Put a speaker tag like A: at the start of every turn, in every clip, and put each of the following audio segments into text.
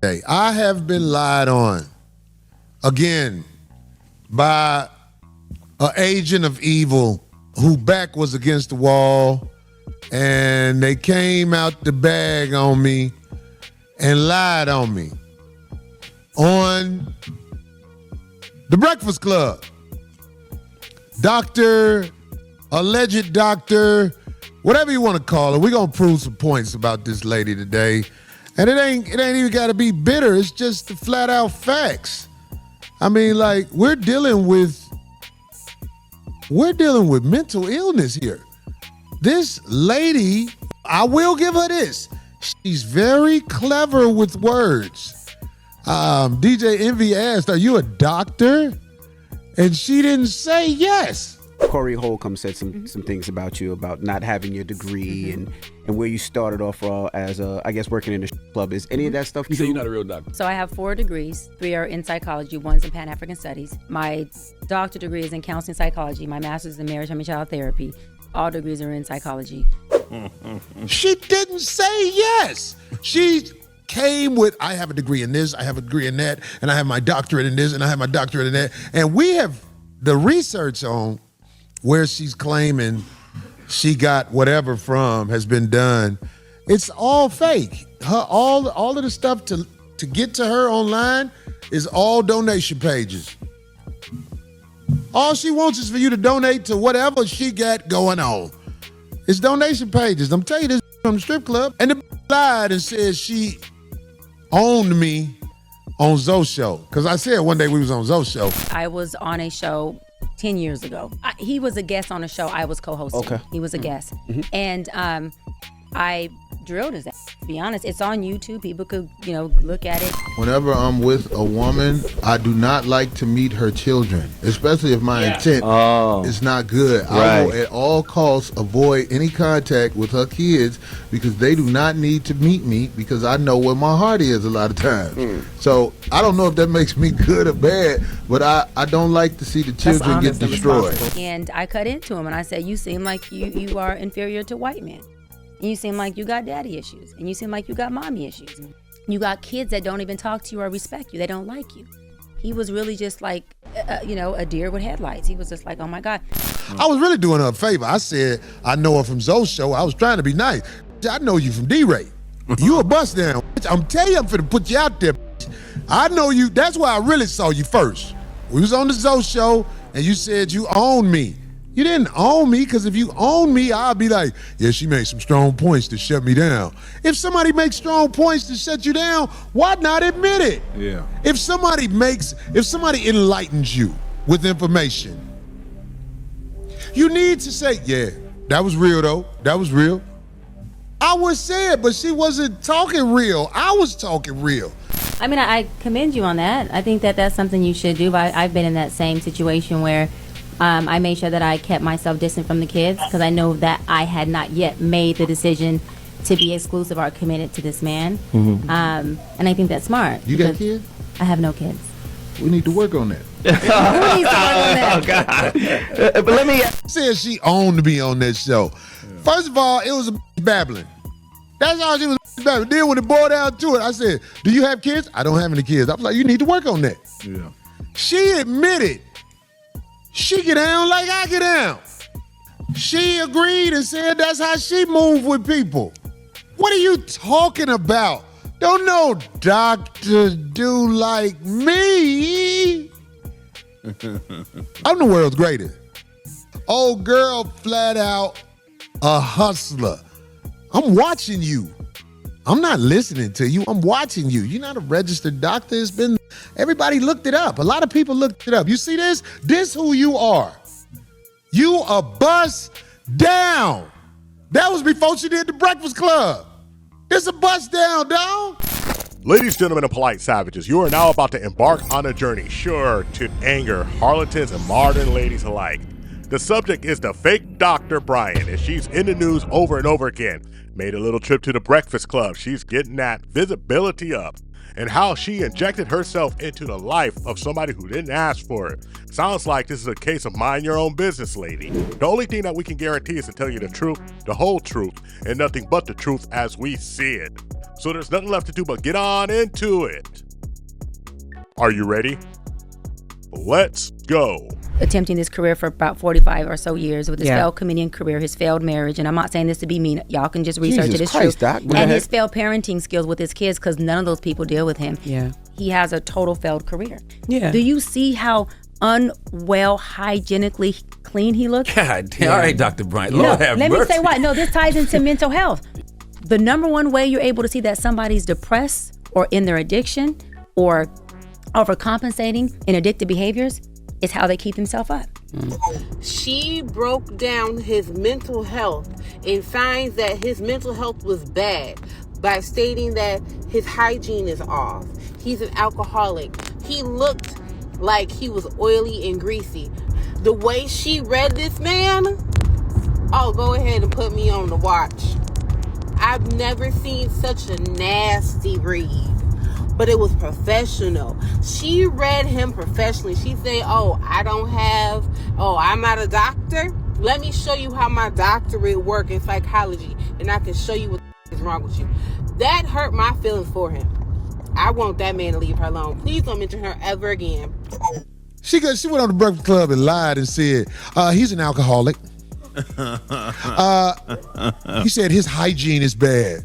A: Hey, I have been lied on again by an agent of evil who back was against the wall, and they came out the bag on me and lied on me on The Breakfast Club. Doctor, alleged doctor, whatever you want to call her, we're going to prove some points about this lady today. And it ain't even got to be bitter. It's just the flat out facts. I mean, like, we're dealing with mental illness here. This lady, I will give her this. She's very clever with words. DJ Envy asked, "Are you a doctor?" And she didn't say yes.
B: Corey Holcomb said some things about you, about not having your degree and where you started off as I guess working in the club. Is any of that stuff true?
C: You say you're not a real doctor.
D: So I have 4 degrees. 3 are in psychology, 1's in Pan-African Studies. My doctorate degree is in counseling psychology. My master's in marriage and child therapy. All degrees are in psychology.
A: She didn't say yes. She came with, I have a degree in this, I have a degree in that, and I have my doctorate in this, and I have my doctorate in that. And we have the research on where she's claiming she got whatever from has been done. It's all fake. All of the stuff to get to her online is all donation pages. All she wants is for you to donate to whatever she got going on. It's donation pages. I'm telling you this from the strip club. And the lied and said she owned me on Zoe's show. Because I said one day we was on Zoe's show.
D: I was on a show 10 years ago. He was a guest on a show I was co-hosting.
B: Okay.
D: He was a guest. And I drilled his ass, to be honest. It's on YouTube. People could, look at it.
E: Whenever I'm with a woman, I do not like to meet her children, especially if my intent is not good.
B: Right.
E: I will at all costs avoid any contact with her kids because they do not need to meet me because I know where my heart is a lot of times. So I don't know if that makes me good or bad, but I don't like to see the children get destroyed.
D: And I cut into him and I said, you seem like you are inferior to white men. And you seem like you got daddy issues. And you seem like you got mommy issues. You got kids that don't even talk to you or respect you. They don't like you. He was really just like, a deer with headlights. He was just like, oh my God.
A: I was really doing her a favor. I said, I know her from Zoe's show. I was trying to be nice. I know you from D-Ray. You a bust down. I'm telling you, I'm finna put you out there. I know you. That's why I really saw you first. We was on the Zoe show and you said you own me. You didn't own me, because if you own me, I'll be like, yeah, she made some strong points to shut me down. If somebody makes strong points to shut you down, why not admit it?
C: Yeah.
A: If somebody enlightens you with information, you need to say, yeah, that was real though. That was real. I would say it, but she wasn't talking real. I was talking real.
D: I mean, I commend you on that. I think that that's something you should do. But I've been in that same situation where I made sure that I kept myself distant from the kids because I know that I had not yet made the decision to be exclusive or committed to this man. And I think that's smart.
E: You got kids?
D: I have no kids.
E: We need to work on that.
D: Who needs to work on that?
B: Oh God! But let me.
A: Said she owned me on this show. First of all, it was a babbling. That's all she was babbling. Then when it boiled down to it, I said, do you have kids? I don't have any kids. I was like, you need to work on that.
C: Yeah.
A: She admitted she get down like I get down. She agreed and said that's how she moved with people. What are you talking about? Don't no doctor do like me. I'm the world's greatest. Old girl flat out a hustler. I'm watching you. I'm not listening to you. I'm watching you. You're not a registered doctor. It's been, everybody looked it up. A lot of people looked it up. You see this? This who you are. You a bust down. That was before she did the Breakfast Club. This a bust down, dog.
F: Ladies, gentlemen, and polite savages, you are now about to embark on a journey sure to anger harlotans and modern ladies alike. The subject is the fake Dr. Bryant, and she's in the news over and over again. Made a little trip to the Breakfast Club. She's getting that visibility up. and how she injected herself into the life of somebody who didn't ask for it. Sounds like this is a case of mind your own business, lady. The only thing that we can guarantee is to tell you the truth, the whole truth, and nothing but the truth as we see it. So there's nothing left to do but get on into it. Are you ready? Let's go.
D: Attempting this career for about 45 or so years with his
B: Yeah.
D: failed comedian career, his failed marriage, and I'm not saying this to be mean. Y'all can just research
B: Jesus
D: it. It's
B: Christ,
D: true.
B: Doc. Go
D: And
B: ahead.
D: his failed parenting skills with his kids, because none of those people deal with him.
B: Yeah.
D: He has a total failed career.
B: Yeah.
D: Do you see how unwell, hygienically clean he looks?
C: God damn. All right, Dr. Bryant.
D: No,
C: Lord have
D: let me
C: mercy.
D: say why. No, this ties into mental health. The number one way you're able to see that somebody's depressed or in their addiction or overcompensating in addictive behaviors is how they keep themselves up.
G: She broke down his mental health and finds that his mental health was bad by stating that his hygiene is off. He's an alcoholic. He looked like he was oily and greasy. The way she read this man, oh, go ahead and put me on the watch. I've never seen such a nasty read, but it was professional. She read him professionally. She said, I'm not a doctor. Let me show you how my doctorate work in psychology, and I can show you what is wrong with you. That hurt my feelings for him. I want that man to leave her alone. Please don't mention her ever again.
A: She went on the Breakfast Club and lied and said he's an alcoholic. He said his hygiene is bad.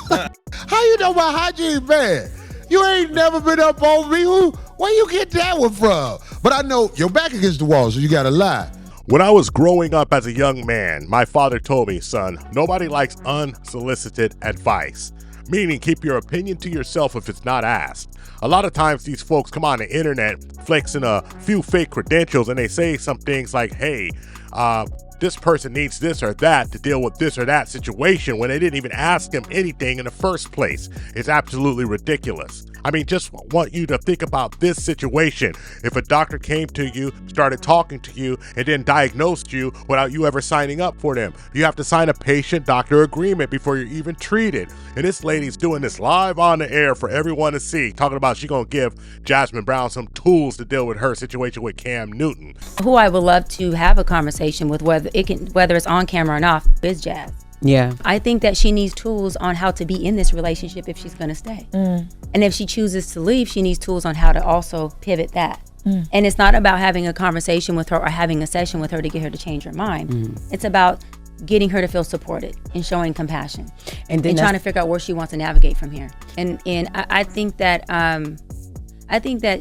A: How you know my hygiene is bad? You ain't never been up on me. Where you get that one from? But I know your back against the wall, so you gotta lie.
F: When I was growing up as a young man, my father told me, son, nobody likes unsolicited advice. Meaning keep your opinion to yourself if it's not asked. A lot of times these folks come on the internet flexing a few fake credentials and they say some things like, hey, this person needs this or that to deal with this or that situation when they didn't even ask him anything in the first place. It's absolutely ridiculous. I mean, just want you to think about this situation. If a doctor came to you, started talking to you, and then diagnosed you without you ever signing up for them, you have to sign a patient-doctor agreement before you're even treated. And this lady's doing this live on the air for everyone to see, talking about she's gonna give Jasmine Brown some tools to deal with her situation with Cam Newton.
D: Who I would love to have a conversation with, whether it's on camera or not, is Jazz.
B: Yeah.
D: I think that she needs tools on how to be in this relationship if she's going to stay. And if she chooses to leave, she needs tools on how to also pivot that. And it's not about having a conversation with her or having a session with her to get her to change her mind. It's about getting her to feel supported and showing compassion and trying to figure out where she wants to navigate from here. And I think that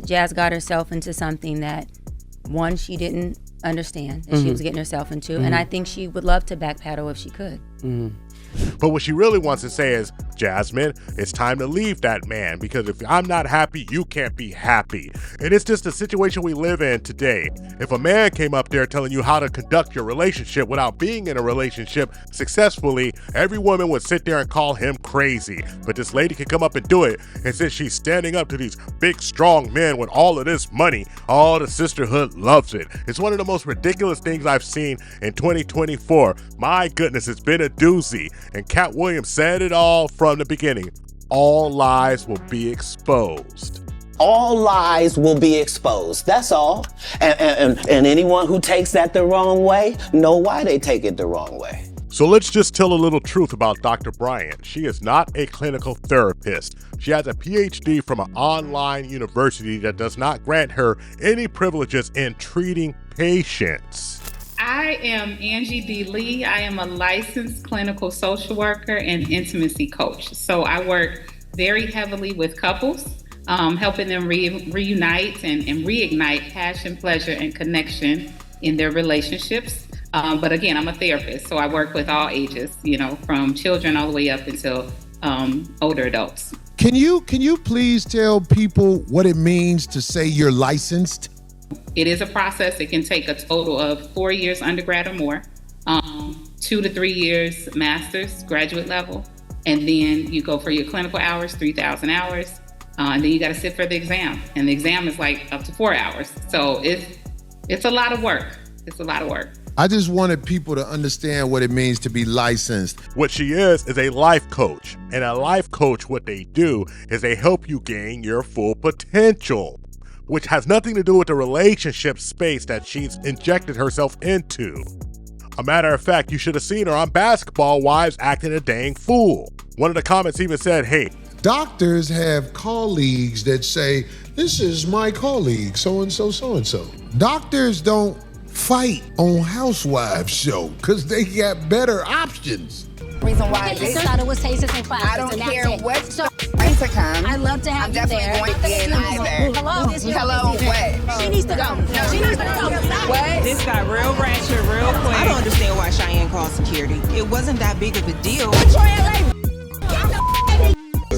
D: Jazz got herself into something that, one, she didn't understand that she was getting herself into, and I think she would love to backpedal if she could.
F: But what she really wants to say is, Jasmine, it's time to leave that man, because if I'm not happy, you can't be happy. And it's just the situation we live in today. If a man came up there telling you how to conduct your relationship without being in a relationship successfully, every woman would sit there and call him crazy. But this lady can come up and do it, and since she's standing up to these big, strong men with all of this money, all the sisterhood loves it. It's one of the most ridiculous things I've seen in 2024. My goodness, it's been a doozy. And Katt Williams said it all from the beginning. All lies will be exposed.
H: All lies will be exposed. That's all. And anyone who takes that the wrong way, know why they take it the wrong way.
F: So let's just tell a little truth about Dr. Bryant. She is not a clinical therapist. She has a PhD from an online university that does not grant her any privileges in treating patients.
I: I am Angie D. Lee. I am a licensed clinical social worker and intimacy coach. So I work very heavily with couples, helping them reunite and reignite passion, pleasure, and connection in their relationships. But again, I'm a therapist, so I work with all ages, from children all the way up until older adults.
A: Can you please tell people what it means to say you're licensed?
I: It is a process. It can take a total of 4 years undergrad or more, 2 to 3 years master's, graduate level, and then you go for your clinical hours, 3,000 hours, and then you got to sit for the exam. And the exam is like up to 4 hours. So it's a lot of work. It's a lot of work.
A: I just wanted people to understand what it means to be licensed.
F: What she is a life coach. And a life coach, what they do is they help you gain your full potential, which has nothing to do with the relationship space that she's injected herself into. A matter of fact, you should have seen her on Basketball Wives acting a dang fool. One of the comments even said, hey,
A: doctors have colleagues that say, this is my colleague, so-and-so, so-and-so. Doctors don't fight on Housewives show because they got better options.
C: Reason why I just thought it was tastes and classes. I don't care what so to come. I'd love to have you there. I'm definitely going again either. Hello, what? She needs to go. No, she needs to go. What?
J: This got real ratchet real quick. I don't understand why Cheyenne called security. It wasn't that big of a deal.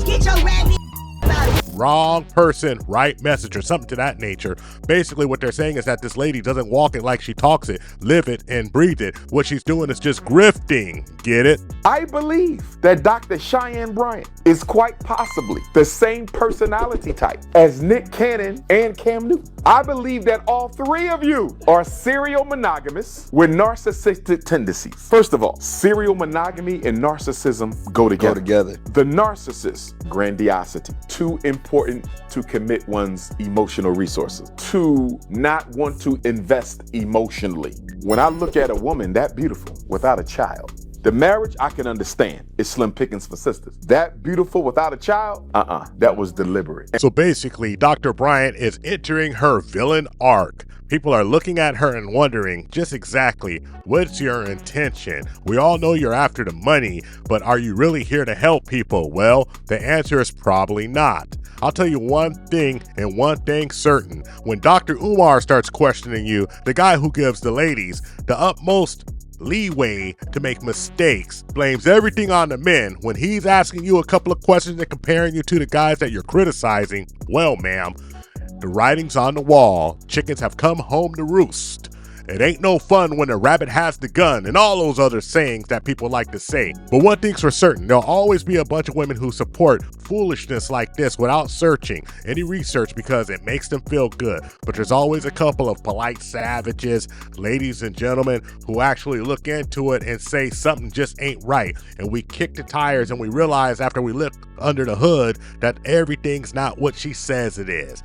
C: Get your rabbit out of
F: wrong person, right message, or something to that nature. Basically, what they're saying is that this lady doesn't walk it like she talks it, live it, and breathe it. What she's doing is just grifting. Get it?
K: I believe that Dr. Cheyenne Bryant is quite possibly the same personality type as Nick Cannon and Cam Newton. I believe that all three of you are serial monogamous with narcissistic tendencies. First of all, serial monogamy and narcissism go together. The narcissist, grandiosity, too important to commit one's emotional resources, to not want to invest emotionally. When I look at a woman that beautiful without a child, the marriage I can understand is slim pickings for sisters. That beautiful without a child, that was deliberate.
F: So basically, Dr. Bryant is entering her villain arc. People are looking at her and wondering just exactly what's your intention. We all know you're after the money, but are you really here to help people? Well, the answer is probably not. I'll tell you one thing and one thing certain. When Dr. Umar starts questioning you, the guy who gives the ladies the utmost leeway to make mistakes, blames everything on the men. When he's asking you a couple of questions and comparing you to the guys that you're criticizing, well, ma'am, the writing's on the wall. Chickens have come home to roost. It ain't no fun when the rabbit has the gun, and all those other sayings that people like to say. But one thing's for certain, there'll always be a bunch of women who support foolishness like this without searching any research because it makes them feel good. But there's always a couple of polite savages, ladies and gentlemen, who actually look into it and say something just ain't right. And we kick the tires and we realize after we look under the hood that everything's not what she says it is.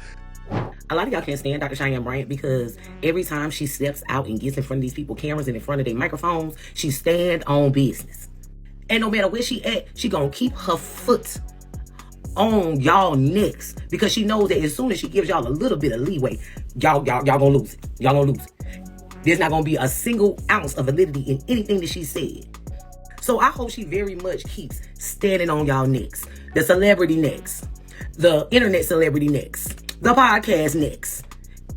L: A lot of y'all can't stand Dr. Cheyenne Bryant because every time she steps out and gets in front of these people cameras and in front of their microphones, she stand on business. And no matter where she at, she gonna keep her foot on y'all necks because she knows that as soon as she gives y'all a little bit of leeway, y'all gonna lose it. Y'all gonna lose it. There's not gonna be a single ounce of validity in anything that she said. So I hope she very much keeps standing on y'all necks. The celebrity necks. The internet celebrity necks. The podcast next,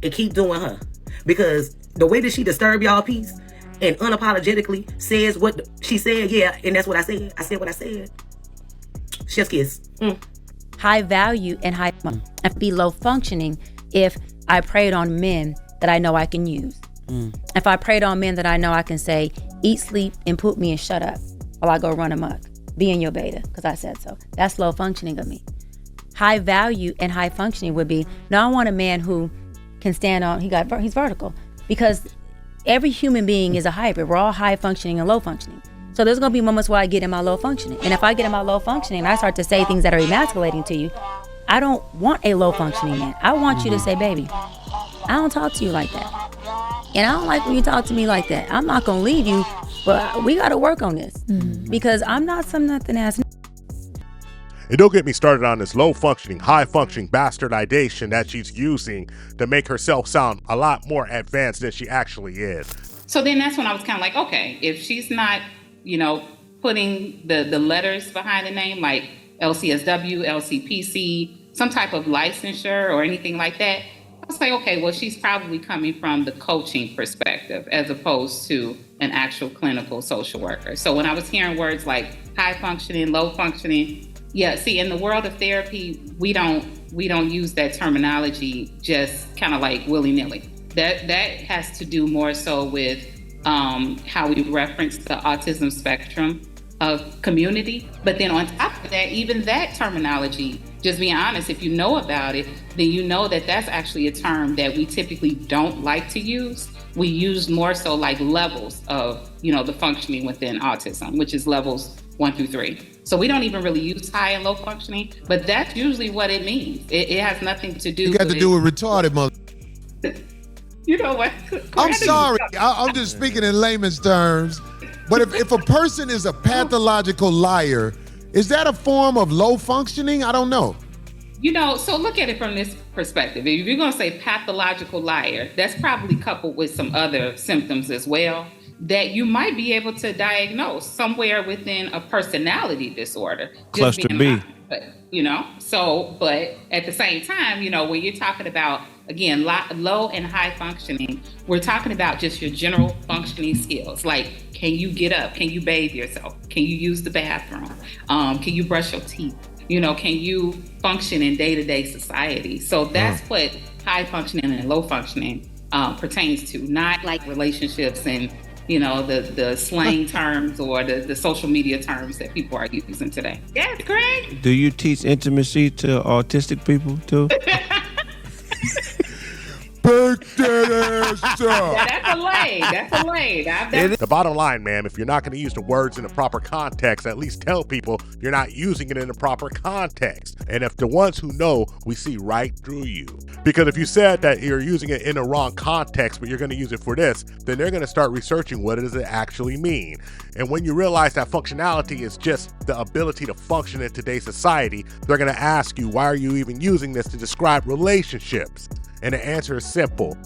L: and keep doing her. Because the way that she disturbed y'all peace and unapologetically says what she said, yeah, and that's what I said. I said what I said. Chef's kiss.
D: High value and and be low functioning if I preyed on men that I know I can use. If I preyed on men that I know I can say, eat, sleep, and poop me and shut up while I go run amok. Be in your beta, because I said so. That's low functioning of me. High value and high functioning would be, now I want a man who can stand on, he's vertical, because every human being is a hybrid. We're all high functioning and low functioning. So there's gonna be moments where I get in my low functioning. And if I get in my low functioning and I start to say things that are emasculating to you, I don't want a low functioning man. I want you to say, baby, I don't talk to you like that. And I don't like when you talk to me like that. I'm not gonna leave you, but we gotta work on this because I'm not some nothing ass.
F: And don't get me started on this low-functioning, high-functioning bastardization that she's using to make herself sound a lot more advanced than she actually is.
I: So then that's when I was kind of like, okay, if she's not, putting the letters behind the name, like LCSW, LCPC, some type of licensure or anything like that, I was like, okay, well, she's probably coming from the coaching perspective as opposed to an actual clinical social worker. So when I was hearing words like high-functioning, low-functioning, yeah, see, in the world of therapy, we don't use that terminology just kind of like willy-nilly. That has to do more so with how we reference the autism spectrum of community. But then on top of that, even that terminology just being honest, if you know about it, then you know that that's actually a term that we typically don't like to use. We use more so like levels of, the functioning within autism, which is levels 1 through 3. So we don't even really use high and low functioning, but that's usually what it means. It has nothing to do with...
A: You got to do with retarded, mother.
I: You know what?
A: I'm sorry. I'm just speaking in layman's terms. But if a person is a pathological liar, is that a form of low functioning? I don't know.
I: So look at it from this perspective. If you're going to say pathological liar, that's probably coupled with some other symptoms as well that you might be able to diagnose somewhere within a personality disorder.
M: Cluster B.
I: But at the same time, when you're talking about, again, low and high functioning, we're talking about just your general functioning skills. Like, can you get up? Can you bathe yourself? Can you use the bathroom? Can you brush your teeth? Can you function in day-to-day society? So that's what high functioning and low functioning pertains to, not like relationships and the slang terms or the social media terms that people are using today. Yes, Craig?
M: Do you teach intimacy to autistic people too?
A: Pick that ass up.
I: That's a lane.
F: The bottom line, ma'am, if you're not going to use the words in the proper context, at least tell people you're not using it in the proper context. And if the ones who know, we see right through you. Because if you said that you're using it in the wrong context, but you're going to use it for this, then they're going to start researching what does it actually mean. And when you realize that functionality is just the ability to function in today's society, they're going to ask you, why are you even using this to describe relationships? And the answer is simple,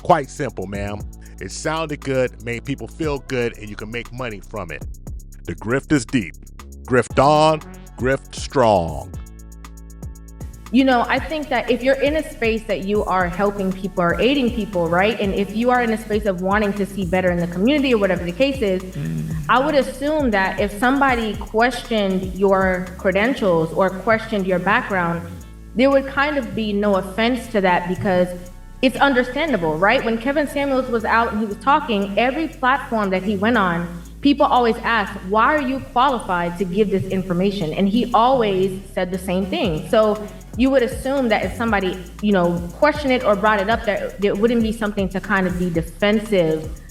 F: quite simple, ma'am. It sounded good, made people feel good, and you can make money from it. The grift is deep. Grift on, grift strong.
N: I think that if you're in a space that you are helping people or aiding people, right? And if you are in a space of wanting to see better in the community or whatever the case is, I would assume that if somebody questioned your credentials or questioned your background, there would kind of be no offense to that because it's understandable, right? When Kevin Samuels was out and he was talking, every platform that he went on, people always asked, why are you qualified to give this information? And he always said the same thing. So you would assume that if somebody, questioned it or brought it up, that there wouldn't be something to kind of be defensive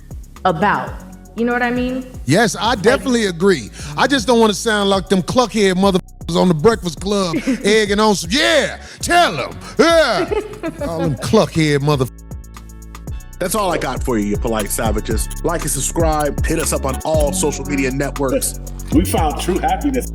N: about. You know what I mean?
A: Yes, I definitely agree. I just don't want to sound like them cluckhead motherfuckers on the Breakfast Club egging on some, tell them, all them cluckhead motherfuckers.
O: That's all I got for you, you polite savages. Like and subscribe. Hit us up on all social media networks.
P: We found true happiness.